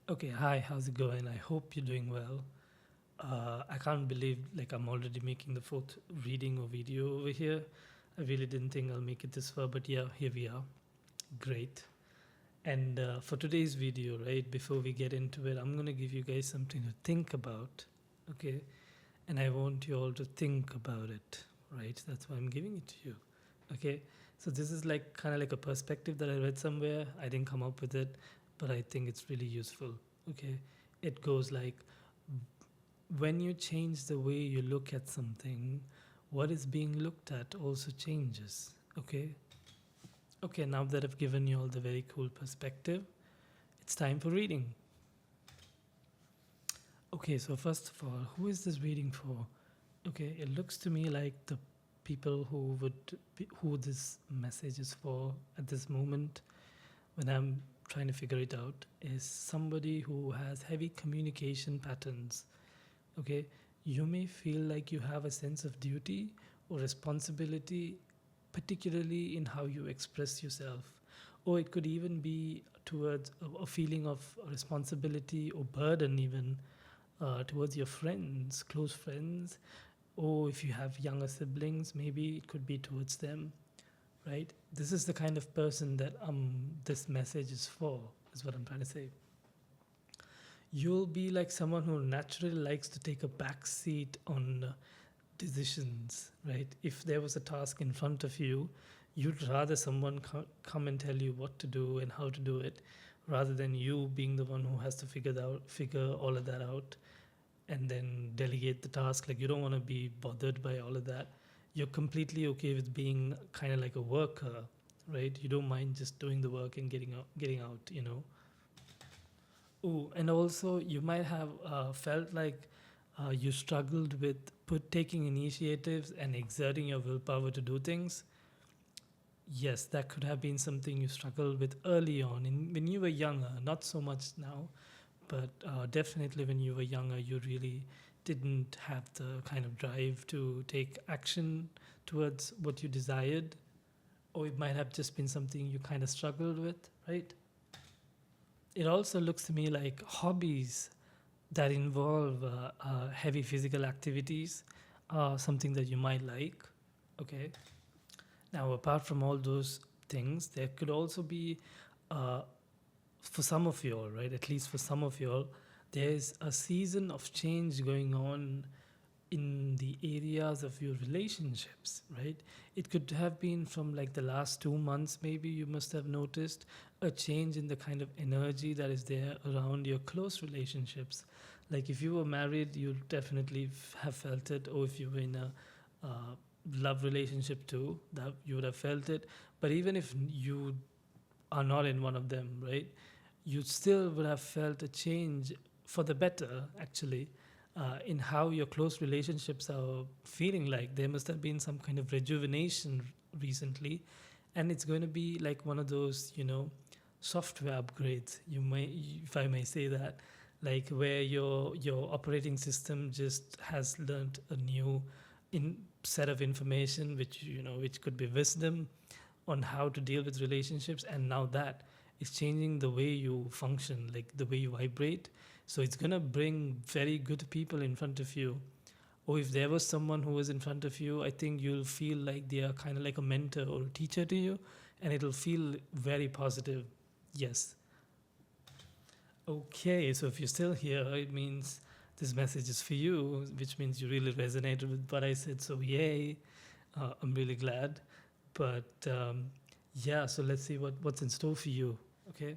Okay, hi, how's it going? I hope you're doing well. I can't believe I'm already making the fourth reading or video over here. I really didn't think I'll make it this far, but yeah, here we are. Great. And for today's video, right, before we get into it, I'm gonna give you guys something to think about, okay? And I want you all to think about it, right? That's why I'm giving it to you, okay? So this is like kind of like a perspective that I read somewhere. I didn't come up with it, but I think it's really useful, okay? It goes like, when you change the way you look at something, what is being looked at also changes, okay? Okay, now that I've given you all the very cool perspective, it's time for reading. Okay, so first of all, who is this reading for? Okay, it looks to me like the people who this message is for at this moment, when I'm trying to figure it out, is somebody who has heavy communication patterns. Okay, you may feel like you have a sense of duty or responsibility, particularly in how you express yourself, or it could even be towards a feeling of responsibility or burden, even towards your friends, close friends, or if you have younger siblings, maybe it could be towards them, right? This is the kind of person that this message is for, is what I'm trying to say. You'll be like someone who naturally likes to take a back seat on decisions, right? If there was a task in front of you, you'd rather someone come and tell you what to do and how to do it, rather than you being the one who has to figure all of that out and then delegate the task. Like, you don't want to be bothered by all of that. You're completely okay with being kind of like a worker, right? You don't mind just doing the work and getting out. Oh, and also you might have felt like you struggled with taking initiatives and exerting your willpower to do things. Yes, that could have been something you struggled with early on, when you were younger. Not so much now, but definitely when you were younger, you really didn't have the kind of drive to take action towards what you desired, or it might have just been something you kind of struggled with, right? It also looks to me like hobbies that involve heavy physical activities are something that you might like. Okay. Now, apart from all those things, there could also be, uh, for some of you all, right? At least for some of you all, there's a season of change going on in the areas of your relationships, right? It could have been from like the last 2 months, maybe you must have noticed a change in the kind of energy that is there around your close relationships. Like, if you were married, you definitely have felt it, or if you were in a love relationship too, that you would have felt it. But even if you are not in one of them, right, you still would have felt a change for the better, actually, in how your close relationships are feeling like. There must have been some kind of rejuvenation recently, and it's going to be like one of those, software upgrades, if I may say that, like where your operating system just has learned a new set of information, which could be wisdom on how to deal with relationships, and now that is changing the way you function, like the way you vibrate. So it's gonna bring very good people in front of you. Or if there was someone who was in front of you, I think you'll feel like they are kind of like a mentor or a teacher to you, and it'll feel very positive. Yes. Okay, so if you're still here, it means this message is for you, which means you really resonated with what I said. So yay, I'm really glad. But yeah, so let's see what's in store for you. Okay.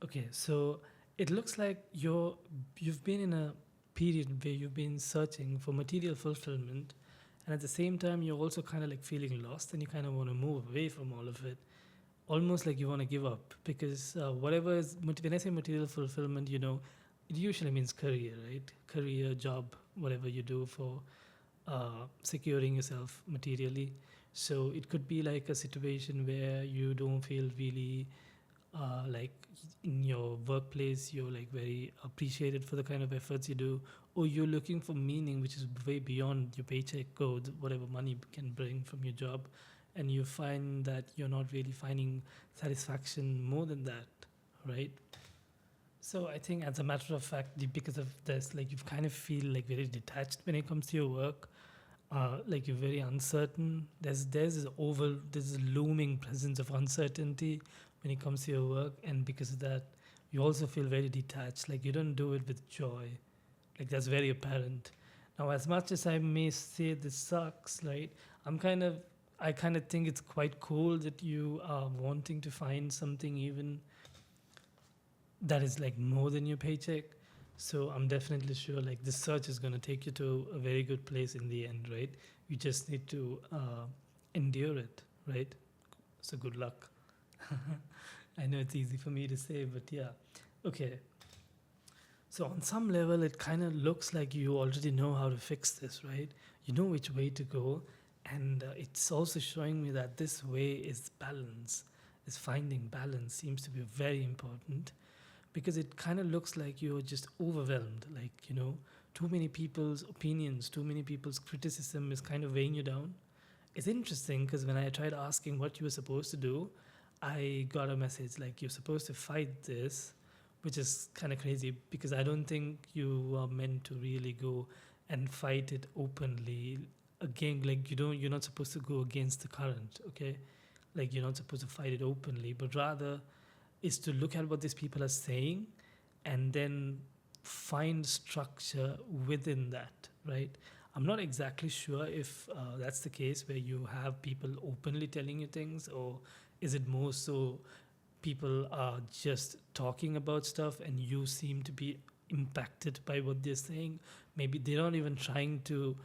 Okay, so it looks like you've been in a period where you've been searching for material fulfillment, and at the same time you're also kind of like feeling lost, and you kind of want to move away from all of it, almost like you want to give up, because whatever is, when I say material fulfillment, it usually means career, right? Career, job, whatever you do for securing yourself materially. So it could be like a situation where you don't feel really like in your workplace you're like very appreciated for the kind of efforts you do, or you're looking for meaning which is way beyond your paycheck or whatever money you can bring from your job, and you find that you're not really finding satisfaction more than that, right? So I think, as a matter of fact, because of this, like you kind of feel like very detached when it comes to your work. Like you're very uncertain. There's a looming presence of uncertainty when it comes to your work, and because of that, you also feel very detached. Like you don't do it with joy. Like that's very apparent. Now, as much as I may say this sucks, right? I'm kind of I kind of think it's quite cool that you are wanting to find something even that is like more than your paycheck. So I'm definitely sure like this search is going to take you to a very good place in the end, right? You just need to endure it, right? So good luck. I know it's easy for me to say, but yeah. Okay. So on some level, it kind of looks like you already know how to fix this, right? You know which way to go, and it's also showing me that this way is balance. Is finding balance seems to be very important, because it kind of looks like you're just overwhelmed, like too many people's opinions, too many people's criticism is kind of weighing you down. It's interesting because when I tried asking what you were supposed to do, I got a message like you're supposed to fight this, which is kind of crazy because I don't think you are meant to really go and fight it openly. Again, like you're not supposed to go against the current, okay? Like you're not supposed to fight it openly, but rather is to look at what these people are saying and then find structure within that, right? I'm not exactly sure if that's the case where you have people openly telling you things, or is it more so people are just talking about stuff and you seem to be impacted by what they're saying? Maybe they're not even trying to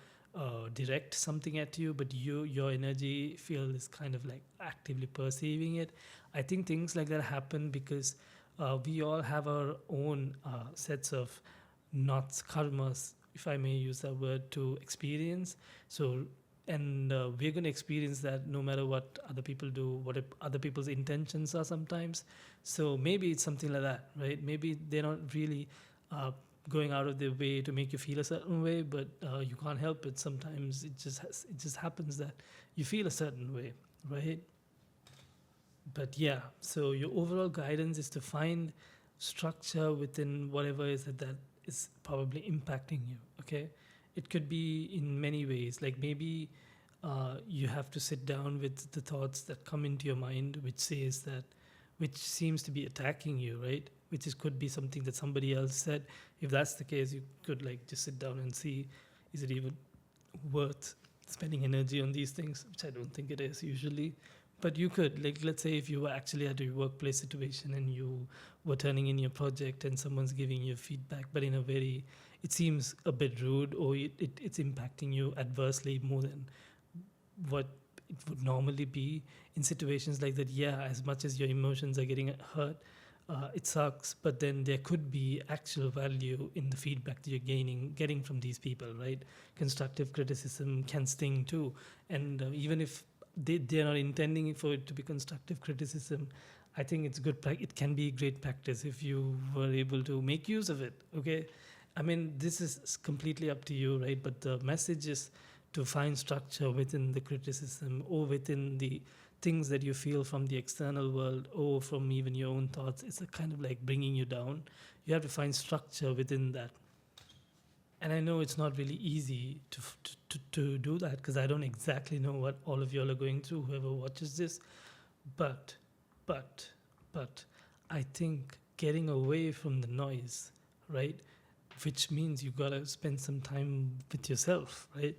direct something at you, but your energy field is kind of like actively perceiving it. I think things like that happen because we all have our own sets of knots, karmas, if I may use that word, to experience. So, and we're going to experience that no matter what other people do, other people's intentions are sometimes. So maybe it's something like that, right? Maybe they're not really going out of their way to make you feel a certain way, but you can't help it. Sometimes it just happens that you feel a certain way, right? But yeah, so your overall guidance is to find structure within whatever is it that is probably impacting you. Okay, it could be in many ways. Like maybe you have to sit down with the thoughts that come into your mind, which seems to be attacking you, right? Which could be something that somebody else said. If that's the case, you could like just sit down and see, is it even worth spending energy on these things? Which I don't think it is usually. But you could, like, let's say if you were actually at a workplace situation and you were turning in your project and someone's giving you feedback, but in a very, it seems a bit rude, or it's impacting you adversely more than what it would normally be in situations like that. Yeah, as much as your emotions are getting hurt, it sucks, but then there could be actual value in the feedback that you're getting from these people, right? Constructive criticism can sting too, and even if they're not intending for it to be constructive criticism, I think it's good. It can be great practice if you were able to make use of it. Okay, I mean this is completely up to you, right? But the message is to find structure within the criticism or within the things that you feel from the external world or from even your own thoughts. It's a kind of like bringing you down. You have to find structure within that. And I know it's not really easy to do that because I don't exactly know what all of y'all are going through, whoever watches this. But, but, but, I think getting away from the noise, right? Which means you gotta spend some time with yourself, right?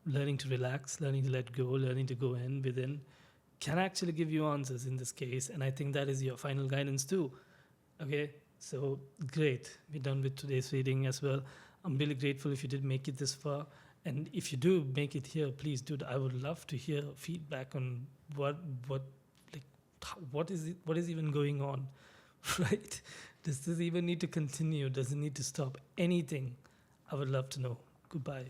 Learning to relax, learning to let go, learning to go within can actually give you answers in this case. And I think that is your final guidance too. Okay, so great. We're done with today's reading as well. I'm really grateful if you did make it this far. And if you do make it here, please, dude, I would love to hear feedback on like, what is even going on, right? Does this even need to continue? Does it need to stop? Anything? I would love to know. Goodbye.